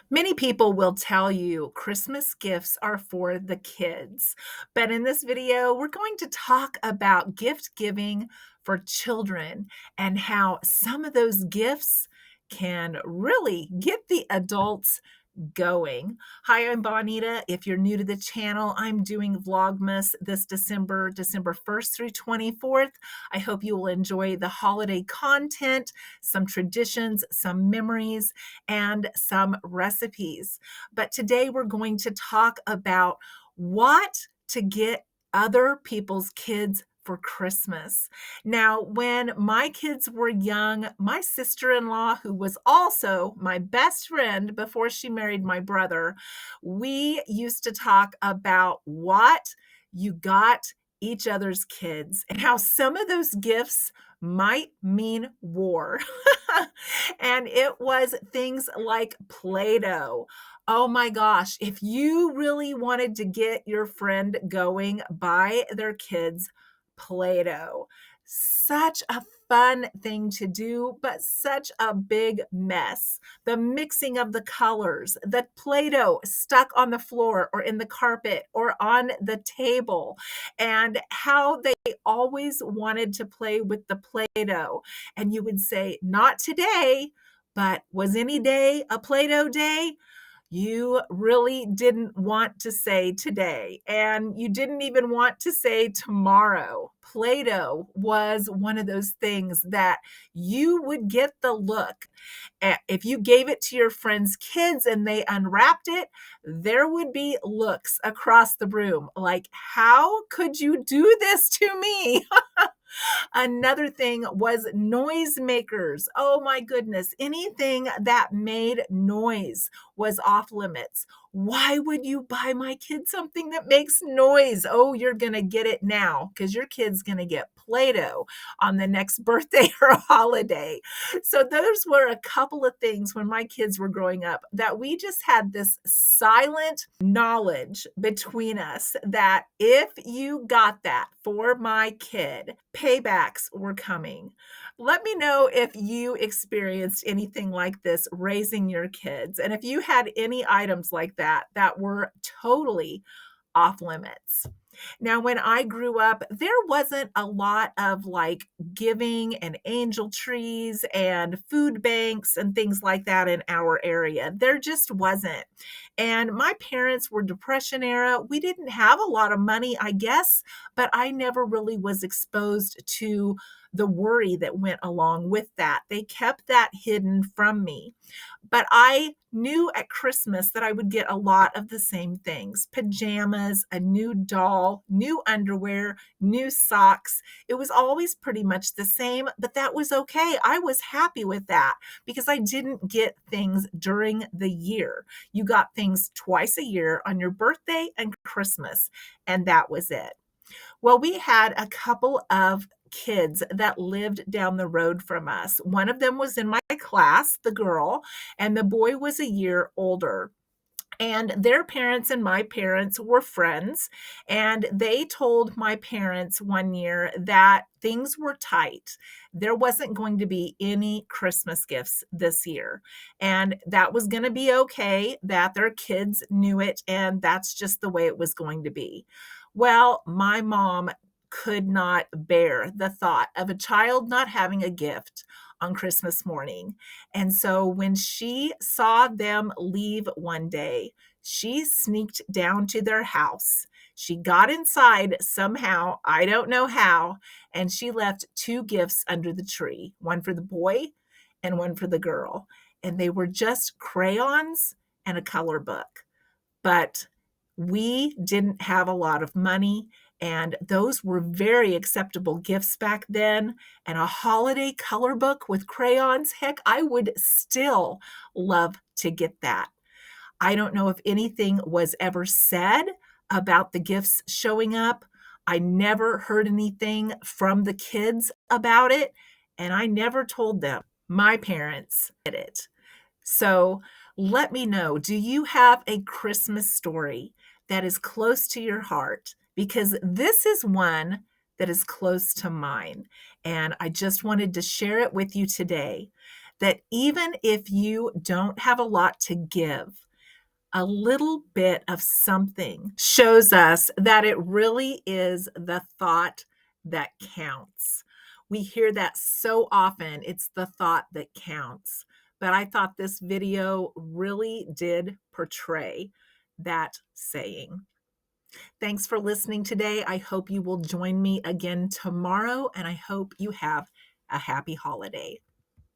Many people will tell you Christmas gifts are for the kids, but in this video, we're going to talk about gift giving for children and how some of those gifts can really get the adults going. Hi, I'm Bonita. If you're new to the channel, I'm doing Vlogmas this December 1st through 24th. I hope you will enjoy the holiday content, some traditions, some memories, and some recipes. But today we're going to talk about what to get other people's kids for Christmas. Now, when my kids were young, my sister-in-law, who was also my best friend before she married my brother, we used to talk about what you got each other's kids and how some of those gifts might mean war. And it was things like Play-Doh. Oh my gosh, if you really wanted to get your friend going, buy their kids Play-Doh. Such a fun thing to do, but such a big mess. The mixing of the colors, the Play-Doh stuck on the floor or in the carpet or on the table, and how they always wanted to play with the Play-Doh. And you would say, not today, but was any day a Play-Doh day? You really didn't want to say today, and you didn't even want to say tomorrow. Play-Doh was one of those things that you would get the look. If you gave it to your friend's kids and they unwrapped it, there would be looks across the room like, how could you do this to me? Another thing was noisemakers. Oh my goodness, anything that made noise was off limits. Why would you buy my kid something that makes noise? Oh, you're going to get it now because your kid's going to get Play-Doh on the next birthday or holiday. So those were a couple of things when my kids were growing up that we just had this silent knowledge between us that if you got that for my kid, paybacks were coming. Let me know if you experienced anything like this raising your kids, and if you had any items like that that were totally off limits. Now, when I grew up, there wasn't a lot of like giving and angel trees and food banks and things like that in our area. There just wasn't. And my parents were Depression era. We didn't have a lot of money, I guess, but I never really was exposed to the worry that went along with that. They kept that hidden from me. But I knew at Christmas that I would get a lot of the same things: pajamas, a new doll, new underwear, new socks. It was always pretty much the same, but that was okay. I was happy with that because I didn't get things during the year. You got things twice a year on your birthday and Christmas, and that was it. Well, we had a couple of kids that lived down the road from us. One of them was in my class, the girl, and the boy was a year older. And their parents and my parents were friends. And they told my parents one year that things were tight. There wasn't going to be any Christmas gifts this year. And that was going to be okay, that their kids knew it. And that's just the way it was going to be. Well, my mom could not bear the thought of a child not having a gift on Christmas morning. And so when she saw them leave one day, she sneaked down to their house. She got inside somehow, I don't know how, and she left two gifts under the tree, one for the boy and one for the girl. And they were just crayons and a color book. But we didn't have a lot of money, and those were very acceptable gifts back then. And a holiday color book with crayons, heck, I would still love to get that. I don't know if anything was ever said about the gifts showing up. I never heard anything from the kids about it, and I never told them. My parents did it. So let me know, do you have a Christmas story that is close to your heart? Because this is one that is close to mine, and I just wanted to share it with you today. that even if you don't have a lot to give, a little bit of something shows us that it really is the thought that counts. We hear that so often, it's the thought that counts. But I thought this video really did portray that saying. Thanks for listening today. I hope you will join me again tomorrow, and I hope you have a happy holiday.